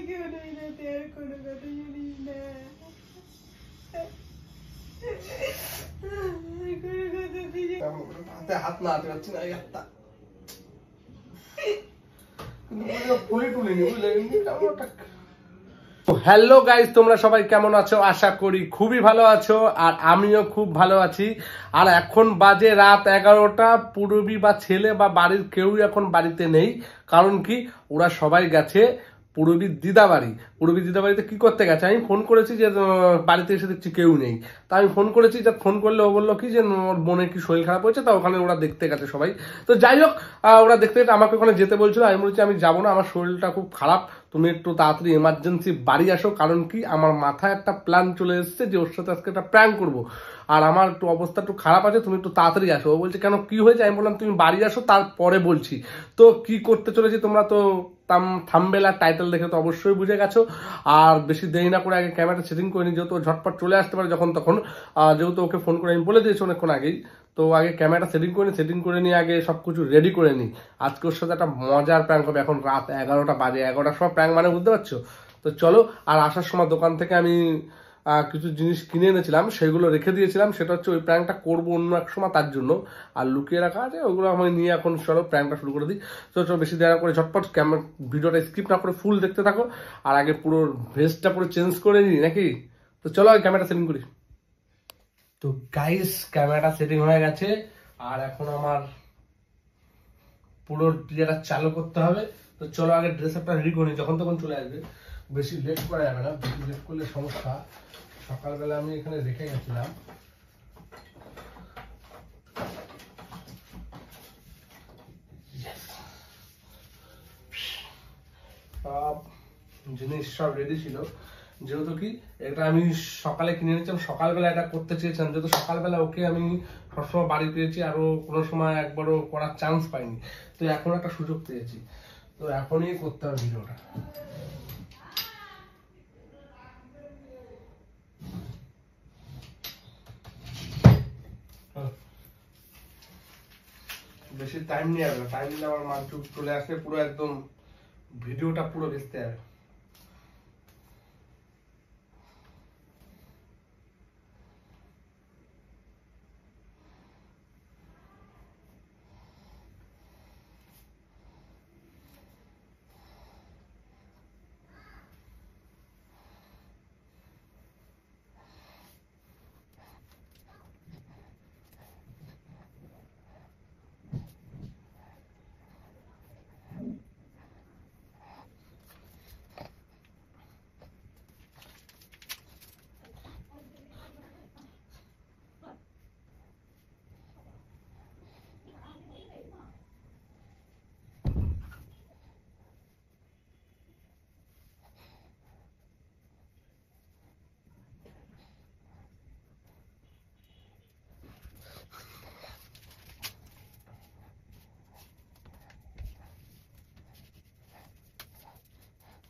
কেউ নেই না, আর কোনো কথা শুনিস না, কোনো কথা দিই হাতে হাত না হাতে পারছি না, এই হাতটা ফুলে টুলে নি, বুঝলে? হ্যালো গাইস, তোমরা সবাই কেমন আছো? আশা করি খুবই ভালো আছো, আর আমিও খুব ভালো আছি। আর এখন বাজে রাত 11টা। পুরবী বা ছেলে বা বাড়ির কেউই এখন বাড়িতে নেই। কারণ কি, ওরা সবাই গেছে পুরবীর দিদা বাড়ি। পুরবীর দিদা বাড়িতে কি করতে গেছে? আমি ফোন করেছি যে বাড়িতে এসে দেখছি কেউ নেই। তা আমি ফোন করেছি, যা ফোন করলে ও বললো কি যে ওর বোনের কি শরীর খারাপ হয়েছে, তা ওখানে ওরা দেখতে গেছে সবাই। তো যাই হোক, ওরা দেখতে গেছে, আমাকে ওখানে যেতে বলছিল। আমি বলছি আমি যাবো না, আমার শরীরটা খুব খারাপ, তুমি একটু তাড়াতাড়ি এমার্জেন্সি বাড়ি আসো। কারণ কি, আমার মাথায় একটা প্ল্যান চলে এসেছে যে ওর সাথে আজকে একটা প্র্যাঙ্ক করবো, আর আমার একটু অবস্থা একটু খারাপ আছে, তুমি একটু তাড়াতাড়ি আসো। ও বলছে কেন, কি হয়েছে? আমি বললাম তুমি বাড়ি আসো, তারপরে বলছি। তো কি করতে চলেছি তোমরা তো থাম্বনেল আর টাইটেল দেখে তো অবশ্যই বুঝে গেছো। আর বেশি দেরি না করে আগে ক্যামেরাটা সেটিং করে নি, যেহেতু ঝটপট চলে আসতে পারে যখন তখন। যেহেতু ওকে ফোন করে আমি বলে দিয়েছি অনেকক্ষণ আগেই, তো আগে ক্যামেরাটা সেটিং করে নিয়ে আগে সবকিছু রেডি করে নিই। আজকে ওর সাথে একটা মজার প্র্যাঙ্ক হবে। এখন রাত 11টা বাজে, 11টার সময় প্র্যাঙ্ক মানে বুঝতে পারছো তো। চলো, আর আসার সময় দোকান থেকে আমি কিছু জিনিস কিনে এনেছিলাম, সেগুলো রেখে দিয়েছিলাম। সেটা হচ্ছে ওই প্র্যাঙ্কটা করবো অন্য এক সময়, তার জন্য। আর লুকিয়ে রাখা আছে, ওগুলো আমি নিয়ে এখন চলো প্র্যাঙ্কটা শুরু করে দিই। তো চলো, বেশি দেরি করে ঝটপট ভিডিওটা স্কিপ না করে ফুল দেখতে থাকো। আর আগে পুরো ভেস্টটা পুরো চেঞ্জ করে নিই নাকি। তো চলো আগে ক্যামেরাটা সেটিং করি। তো গাইস, ক্যামেরাটা সেটিং হয়ে গেছে, আর এখন আমার পুরো যেটা চালু করতে হবে। তো চলো আগে ড্রেস আপটা রেডি করি, যখন তখন চলে আসবে। বেশি লেট করা যাবে না, বেশি লেট করলে সমস্যা। সকালবেলা আমি এখানে রেখে গেছিলাম। সব জিনিস সব রেডি ছিল, যেহেতু কি এটা আমি সকালে কিনে নিয়েছিলাম। সকালবেলা এটা করতে চেয়েছিলাম, যেহেতু সকালবেলা ওকে আমি সবসময় বাড়ি পেয়েছি, আরো কোনো সময় একবারও করার চান্স পাইনি। তো এখন একটা সুযোগ পেয়েছি, তো এখনই করতে হবে ভিডিওটা। বেশি টাইম নিয়ে যাবে না, টাইম নিলে আমার মানচুপ চলে আসলে পুরো একদম ভিডিওটা পুরো দেখতে যাবে।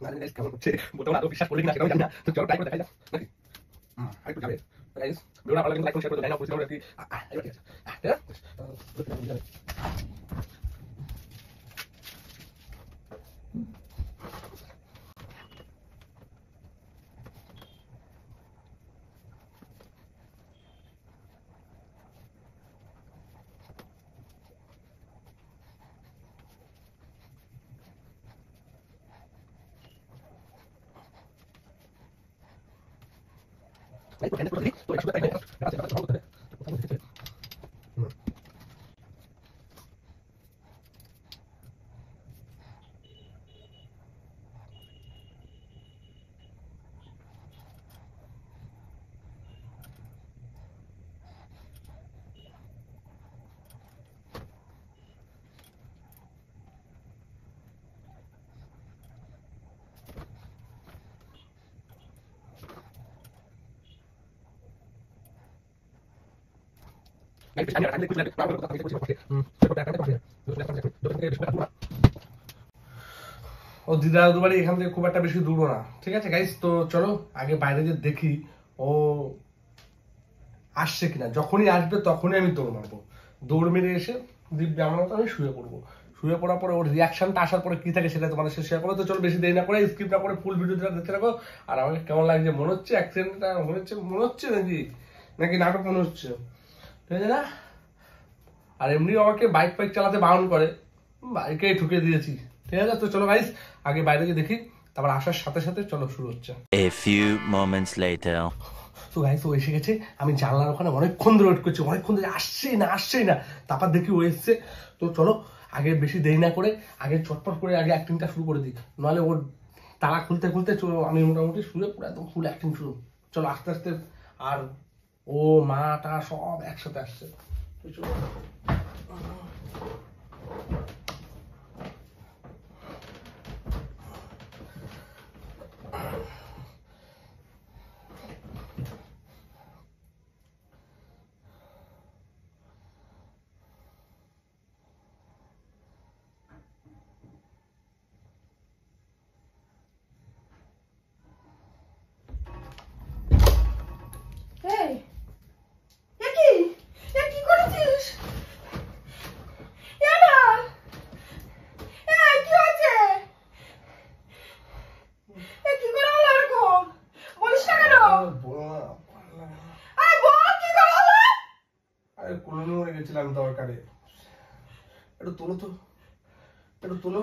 জানি গাইস কেমন হচ্ছে, বলতে পারো বিশ্বাস করলে কিনা সেটাও জানি না। তো চলো ট্রাই করে দেখাই যাক নাকি। আরেকটু যাবে গাইস, ভিডিওটা ভালো লাগলে লাইক শেয়ার করে দাও, পরিষ্কার করে কি এবার ঠিক আছে। ঠিক আছে। Đấy, tôi thấy tôi đã tay này, đã sẽ bắt đầu rồi. ও দিদা দাদু বাড়ি এখান থেকে খুব একটা বেশি দূর না, ঠিক আছে গাইস। তো চলো আগে বাইরে যে দেখি ও আসছে কিনা। যখনই আসবে তখনই আমি দৌড় মারবো। দৌড় মেরে এসে দিব্যি আমার মতো আমি শুয়ে পড়বো। শুয়ে পড়ার পরে ওর রিয়াকশনটা আসার পরে কি থাকে সেটা তোমাদের সাথে শেয়ার করো। তো চলো বেশি দেরি না করে স্কিপ না করে ফুল ভিডিওটা দেখতে থাকো। আর আমাকে কেমন লাগছে মনে হচ্ছে অ্যাক্সিডেন্টটা মনে হচ্ছে নাকি নাটক মনে হচ্ছে, ঠিক আছে না? আর এমনি আমাকে বাইক চালাতে বারণ করে, বাইকে ঠুকে দিয়েছি, ঠিক আছে? তো চলো গাইস আগে বাইরে গিয়ে দেখি, তারপর আসার সাথে সাথে চলো শুরু হচ্ছে। A few moments later. তো গাইস ও এসে গেছে, আমি জানলার ওখানে অনেকক্ষণ ধরে ওয়েট করছি, অনেকক্ষণ ধরে আসছেই না, তারপর দেখি ও এসছে। তো চলো আগে বেশি দেরি না করে আগে চটপট করে আগে অ্যাক্টিংটা শুরু করে দিই, নাহলে ওর তালা খুলতে চলো আমি মোটামুটি শুয়ে পুরো একদম ফুল অ্যাক্টিং শুরু। চলো আস্তে আস্তে, আর ও মাটা সব একসাথে আসছে। তো চলো গেছিলাম দরকারে, একটু তোলো তো, একটু তোলো।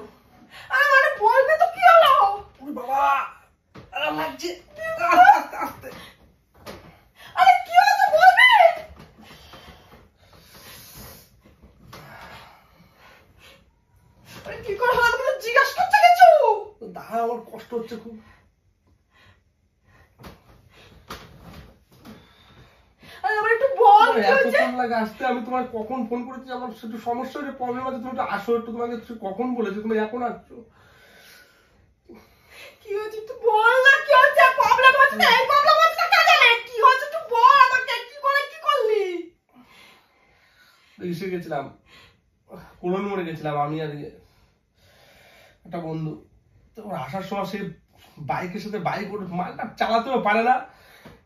আরে বলবে তো কি হলো? ওরে বাবা লাগছে, আস্তে। আরে কি হচ্ছে বলবে? আরে কি করে হলো তুমি তো জিজ্ঞাসা করতে গেছো? দাঁড়া আমার কষ্ট হচ্ছে খুব। আরে আমার একটু বল কি হচ্ছে? এতক্ষণ লাগে আসতে, আমি তোমার কখন ফোন করেছি, আমার একটু সমস্যা হচ্ছে, প্রবলেম আছে, তুমি একটু আসো, একটু তোমাকে কখন বলেছি, তুমি এখন আসছো। কি হচ্ছে একটু বল না, কি হচ্ছে? প্রবলেম হচ্ছে না, এই প্রবলেম হচ্ছে না কেন? কি হচ্ছে একটু বল আমাকে, কি করে কি করলি? এসে গেছিলাম, কোলন মরে গেছিলাম আমি আর একটা বন্ধু। তো আসার সময় সে বাইকের সাথে বাইক মালটা চালাতেও পারে না,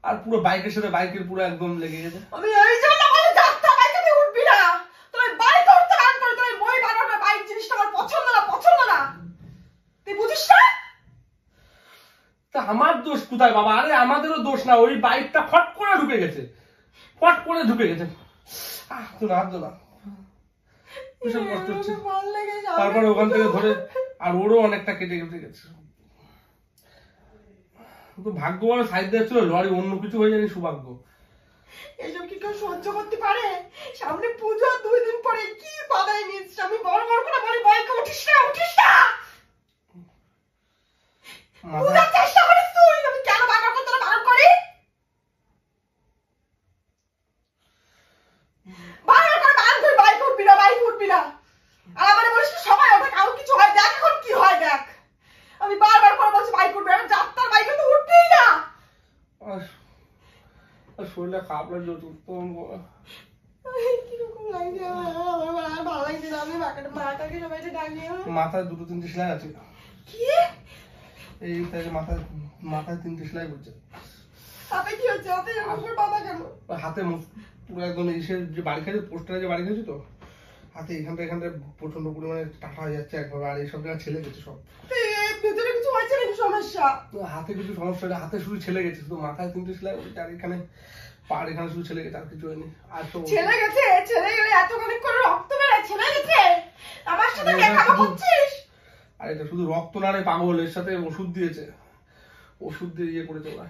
আর পুরো বাইকের সাথে বাইকের পুরো একদম লেগে গেছে। আমি এই জন্য বলে যাত্রা বাইকে তুই উঠবি না, তোর বাইক উঠতে বান করে, তোর বই বানাবে বাইক জিনিসটা আমার পছন্দ না, তুই বুঝিস না? তা আমার দোষ কোথায় বাবা? আরে আমাদেরও দোষ না, ওই বাইকটা ফট করে ঢুকে গেছে। তো না ভীষণ কষ্ট হচ্ছে। তারপরে ওখান থেকে ধরে আর ওরও অনেকটা কেটে গেছে। ভাগ্য বলে সাইড দিয়ে ছিল লরি, অন্য কিছু হয়ে যায়নি, সৌভাগ্য। এইসব কি কেউ সহ্য করতে পারে? সামনে পুজো 2 দিন পরে, কি বাধাই নিচ্ছিস? আমি বড় করে বলি বাইকে উঠিস না। বুঝার চেষ্টা করিস তুই, আমি কেন বারবার করে তোরা বারণ করি? বারবার করে বারণ করি বাইকে উঠবি না। আর আমারে বলিস কি সবাই ওঠে, কারো কিছু হয় দেখ, এখন কি হয় দেখ। আমি বারবার করে বলছি বাইক উঠবি, আমি যাত্রার বাইকে তো উঠবেই না। শরীরটা খারাপ লাগছে, কিরকম লাগছে আমার ভালো লাগছে না। আমি মাটাকে সবাই ডাকিয়ে মাথায় 2-3টে সেলাই আছে। কি এই মাথায় 3টে সেলাই করছে। হাতে কি হচ্ছে? হাতে এরকম বাবা কেন? হাতে পুরো একদম এসে যে বাড়ি খেয়েছে, পোস্টারে যে বাড়ি খেয়েছি, তো হাতে এখানটা প্রচন্ড পরিমাণে টাকা হয়ে যাচ্ছে একভাবে, আর এইসব জায়গায় ছেলে গেছে সব। ভেতরে কিছু হয়েছে নাকি সমস্যা? হাতে কিছু সমস্যা হয়েছে, হাতে শুধু ছেলে গেছে, শুধু মাথায় 3টে সেলাই, আর এখানে পার এখানে শুধু ছেলে গেছে, আর কিছু হয়নি। আর তো ছেলে গেলে এত অনেক করে রক্ত বেরোয়, ছেলে গেছে? আমার সাথে দেখাবো করছিস? আর এটা শুধু রক্ত না রে পাগল, এর সাথে ওষুধ দিয়েছে, ওষুধ দিয়ে ইয়ে করেছে ওরা।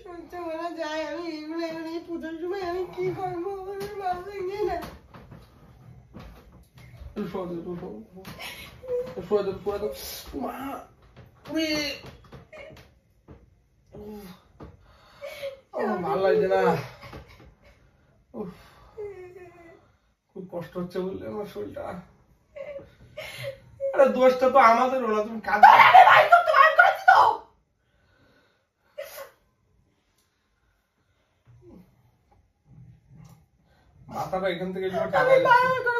সহ্য করা যায়? আমি এগুলো এই পুজোর সময় আমি কি করবো? ভালো লাগছে না। ভালো লাগছে না, খুব কষ্ট হচ্ছে বললে আমার শরীরটা। আরে দোষটা তো আমাদেরও না, তুমি কাজ মাথাটা এখান থেকে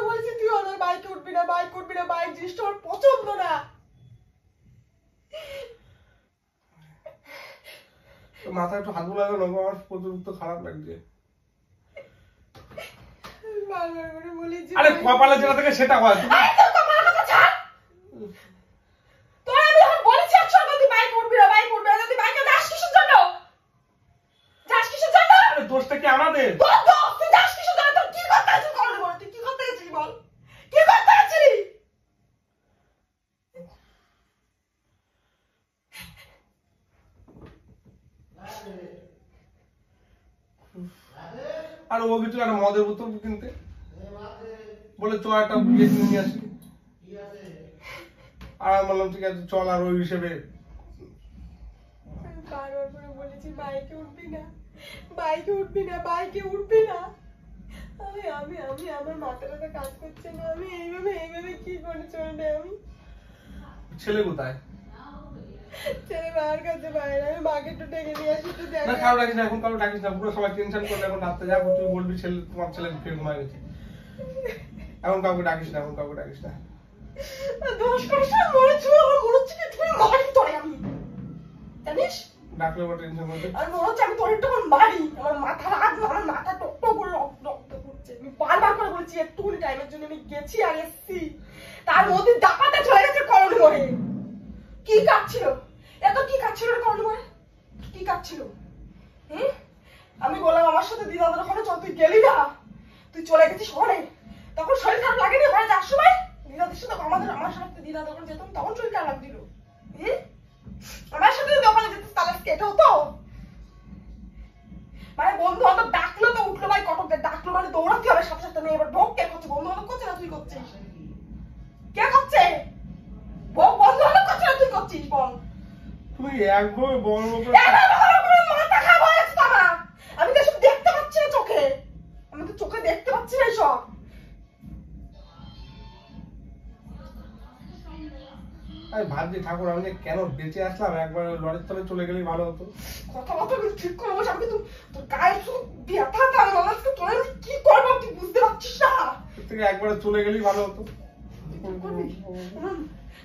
বলছি তুই ওদের বাইকে উঠবি না, বাইক জিনিসটা আমার পছন্দ না। মাথায় একটু হাত লাগানো, আমার প্রচুর খারাপ লাগছে। বারবার করে বলেছি আরে কপালে যেটা থেকে সেটা হয়। আরে তোর কপালের কথা ছাড়। তোর আমি এখন বলেছি 100 বার তুই বাইক উঠবি না, বাইক উঠবি না, তুই বাইকে যাস কিসের জন্য? যাস কিসের জন্য? আরে দোষটা কি আমাদের? তোর দোষ, তুই যাস কিসের জন্য? তোর কি করতে আছিস বল, তুই কি করতে আছিস বল, কি করতে আছিস? আর ও কিছু একটা মদের বোতল কিনতে বলে চ একটা বিয়ে কিনে নিয়ে আসি। আর আমি বললাম ঠিক আছে চল, আর ওই হিসেবে আমি বারবার করে বলেছি বাইকে উঠবি না, বাইকে উঠবি না, বাইকে উঠবি না। আমি আমি আমি আমার মাথাটা কাজ করছে না, আমি এইভাবে কি করে চলবে? আমি ছেলে কোথায়? ছেলে মার কাছে বাইরে, আমি মাকে একটু ডেকে নিয়ে আসি, একটু দেখ। না কারো ডাকিস না, এখন কারো ডাকিস না, পুরো সবাই টেনশন করলে এখন রাত্রে যাবো, তুই বলবি ছেলে তোমার ছেলে ফের ঘুমায় গেছে। এখন কাউকে ডাকিস না, এখন কাউকে ডাকিস না। দোষ করিস না, মরেছি, আমার মনে হচ্ছে কি তুই মারি তোরে আমি, জানিস? ডাকলে ওরা টেনশন করবে। আর মনে হচ্ছে আমি তোর একটু মারি, আমার মাথা রাগ, আমার মাথা টক করে রক্ত পড়ছে। আমি বারবার করে বলছি একটুখানি টাইমের জন্য আমি গেছি আর এসছি, তার মধ্যে ডাকাতে চলে গেছে কলোনি মোড়ে। কি কাটছিল এত, কি কাটছিল রে কলোনি মোড়ে, কি কাটছিল? আমি বললাম আমার সাথে দিদাদের ওখানে চল, তুই গেলি না, তুই চলে গেছিস ওখানে। তখন শরীর খারাপ লাগেনি ওখানে যাওয়ার সময়? দিদাদের সাথে আমার সাথে দিদাদের ওখানে যেতাম তখন শরীর খারাপ লাগছিল। আমার সাথে যদি ওখানে যেতিস তাহলে কেটে হতো? মানে বন্ধু বান্ধব ডাকলো তো উঠলো, ভাই কটকদের ডাকলো মানে দৌড়াতে হবে সাথে সাথে। নেই এবার ভোগ কে করছে? বন্ধু বান্ধব করছে না তুই করছিস? কে করছে? ভোগ বন্ধু বান্ধব করছে না তুই করছিস? বল। তুমি একভাবে বড় মাথা খারাপ হয়ে গেছে তো আমার। আমি তো এসব দেখতে পাচ্ছি না চোখে, আমি তো চোখে দেখতে পাচ্ছি না এসব। আমি ভাবছি ঠাকুর আমি যে কেন বেঁচে আসলাম, একবার লরির তলে চলে গেলেই ভালো হতো। কথাবার্তা ঠিক করে বসে, আমি কিন্তু তোর গায়ে শুধু ব্যথা, তার মনে হচ্ছে তোর আমি কি করবো তুই বুঝতে পারছিস না? এর থেকে একবারে চলে গেলেই ভালো হতো।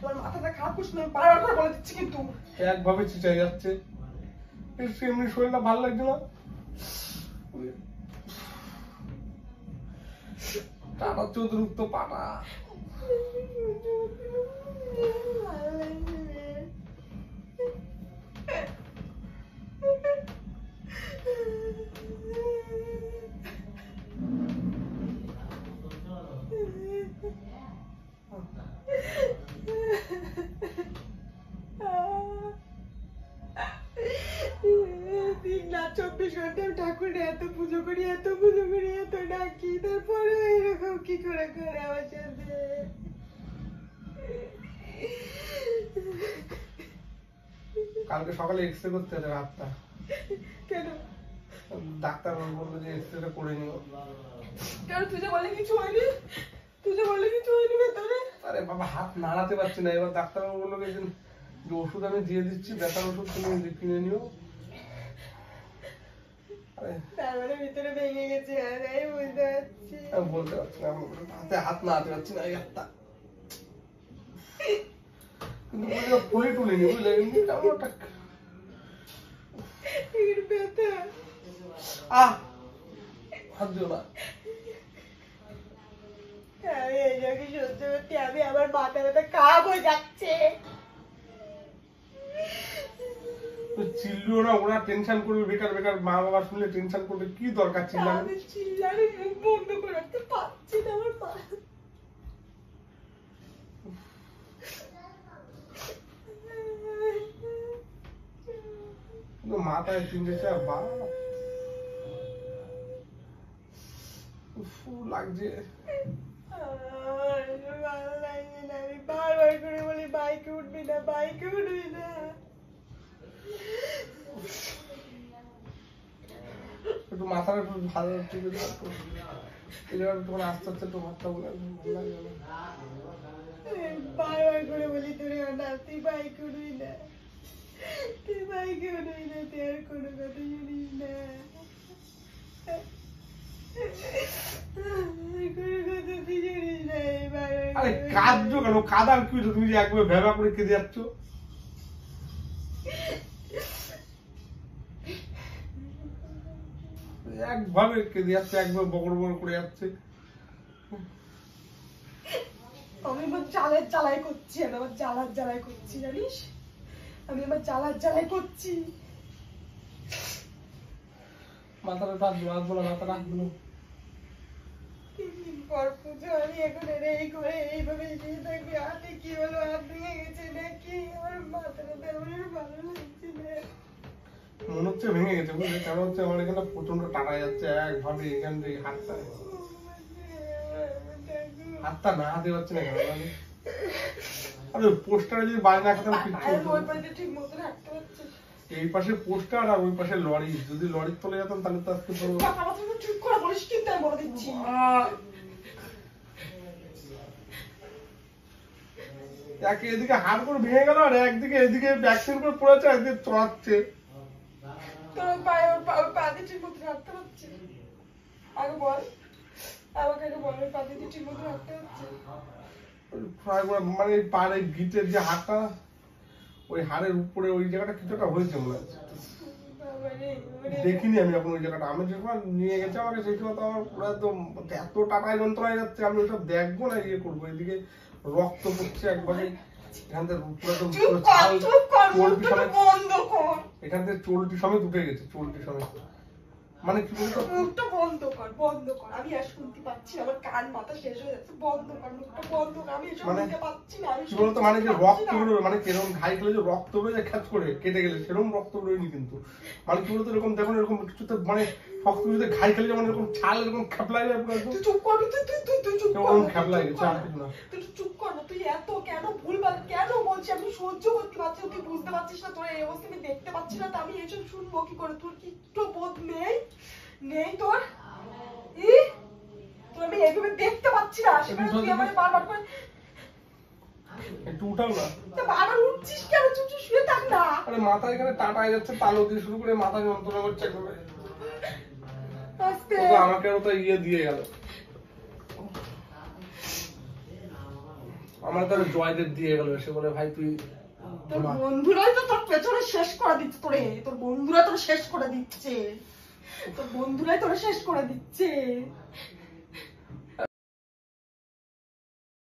আমার মাথাটা খারাপ করিস না, বারবার করে বলে দিচ্ছি কিন্তু। একভাবে চিচাই যাচ্ছে, এমনি শরীরটা ভালো লাগছে না। টানা চতুর্থ পাটা না 24 ঘন্টা ঠাকুরের এত পুজো করি, এত পুজো করি, এত ডাকি, তারপরে এরকম কি করে করে আমার সাথে? কালকে সকালে এক্সরে করতে হবে হাতটা। কেন? ডাক্তার বললো যে এক্সরেটা করে নিও। কেন তুই যে বললি কিছু হয়নি, তুই যে বললি কিছু হয়নি ভেতরে? আরে বাবা হাত নাড়াতে পারছি না, এবার ডাক্তার বললো যে ওষুধ আমি দিয়ে দিচ্ছি, ব্যথার ওষুধ তুমি কিনে নিও। তার মানে ভিতরে ভেঙে গেছে, আমি বুঝতে পারছি। আমি বলতে পারছি না, হাতে হাত নাড়াতে পারছি না, এই হাতটা কিন্তু ফুলি টুলিনি, বুঝলে এমনি কেমন একটা ব্যথা। হাত দিও না। আমি এই জায়গায় সহ্য করতে, আমি আমার মাথা ব্যথা খারাপ হয়ে যাচ্ছে। চিল্লিও না, ওরা টেনশন করবে বেকার বেকার, মা বাবা শুনলে টেনশন করবে, কি দরকার চিল্লানো? আমি চিল্লারে মুখ বন্ধ করে রাখতে পারছি না, আমার পা মাথায় তিনটে চার বাপ লাগছে। ভালো লাগছে না, আমি বারবার করে বলি বাইকে উঠবি না, বাইকে উঠবি না। একটু মাথাটা একটু ভালো ঠিক আছে, তোমার আস্তে আস্তে একটু মাথা বলে ভালো লাগবে না। বারবার করে বলি তোরে না, তুই বাইকে উঠবি না, তুই বাইকে উঠবি না, তুই আর কোনো কথা শুনিস না, কোনো কথা তুই শুনিস না। আরে কাঁদছো কেন? কাদার কি হয়েছে? তুমি যে একবার ভেবা করে কেঁদে যাচ্ছ। একভাবে কেঁদে যাচ্ছে, একবার বকর বকর করে যাচ্ছে। আমি আমার জ্বালার জ্বালাই করছি, আমি আমার জ্বালার জ্বালাই করছি, জানিস, আমি আমার জ্বালার জ্বালাই করছি। মাথাটা রাখবো না, মাথা রাখবো না। 3 দিন পর পুজো, আমি এখন এই করে এইভাবে এগিয়ে থাকবি। হাতে কি হলো, হাত ভেঙে গেছে নাকি? আমার মাথাটা তেমন ভালো লাগছে না। মনে হচ্ছে ভেঙে গেছে, বুঝলি? কারণ হচ্ছে আমার এখানে প্রচন্ড টাকা যাচ্ছে একভাবে এখান থেকে হাতটা না হাতে পারছে না কেন? আরে পোস্টারে যদি বাইরে না খেতাম ঠিক মতো রাখতে পারছি। এই পাশে পোস্টার আর ওই পাশে লরি, যদি লরি চলে যেতাম তাহলে তো আজকে ঠিক করে বলিস কিন্তু আমি বলে দিচ্ছি। এদিকে হাত করে ভেঙে গেল আর একদিকে এদিকে ভ্যাকসিন করে পড়েছে, একদিকে চড়াচ্ছে। তোর পায়ে ওর পা দিয়ে ঠিক মতো রাখতে পারছি। আগে বল, আমাকে আগে বল, ওর পা দিয়ে ঠিক মতো রাখতে পারছি। মানে পাড়ে গিটের যে হাড়টা, ওই হাড়ের উপরে ওই জায়গাটা কিছুটা হয়েছে মনে হচ্ছে। দেখিনি আমি এখন ওই জায়গাটা। আমি যখন নিয়ে গেছে আমাকে সেই সময় তো আমার পুরো একদম এত টাটায় যন্ত্রণায় যাচ্ছে, আমি ওইসব দেখবো না, ইয়ে করবো। এদিকে রক্ত পড়ছে একবারে, এখান থেকে পুরো এখান থেকে চোলটি সমেত উঠে গেছে, চোলটি সমেত। মানে কি বলতো, মুখটা বন্ধ কর, বন্ধ কর। আমি আর শুনতে পাচ্ছি, আমার কান মাথা শেষ হয়ে যাচ্ছে। বন্ধ কর, মুখটা বন্ধ কর। আমি এসব শুনতে পাচ্ছি না। কি বলতো, মানে যে রক্ত বেরোবে, মানে কেরকম ঘাই খেলে যে রক্ত বেরোয় খ্যাচ করে কেটে গেলে সেরকম রক্ত বেরোয়নি কিন্তু। মানে কি বলতো, এরকম দেখুন এরকম কিছুতে মানে শক্ত কিছুতে ঘাই খেলে যেমন এরকম ছাল এরকম খেপলাই যায় পুরো। তুই চুপ কর, তুই চুপ কর। খেপলাই গেছে আর কিছু না। তুই চুপ কর না। তুই এত কেন ভুলভাল কেন বলছিস? আমি সহ্য করতে পারছি না, তুই বুঝতে পারছিস না। তোর এই অবস্থা আমি দেখতে পাচ্ছি না, তো আমি এসব শুনবো কি করে? তোর কি একটু বোধ নেই? নেই তোর? তোর আমি এইভাবে দেখতে পাচ্ছি না। সেখানে তুই আমার বারবার করে একটু উঠাও না। বারবার উঠছিস কেন? চুপ চুপ শুয়ে থাক না। আরে মাথা এখানে টাটায় যাচ্ছে, তালু দিয়ে শুরু করে মাথা যন্ত্রণা করছে একবারে। আস্তে আমাকে তো ইয়ে দিয়ে গেল, আমার তো জয়দেব দিয়ে গেল। সে বলে ভাই তুই, তোর বন্ধুরাই তো তোর পেছনে শেষ করে দিচ্ছে। তোর বন্ধুরা তোর শেষ করে দিচ্ছে। তোর বন্ধুরাই তোর শেষ করে দিচ্ছে।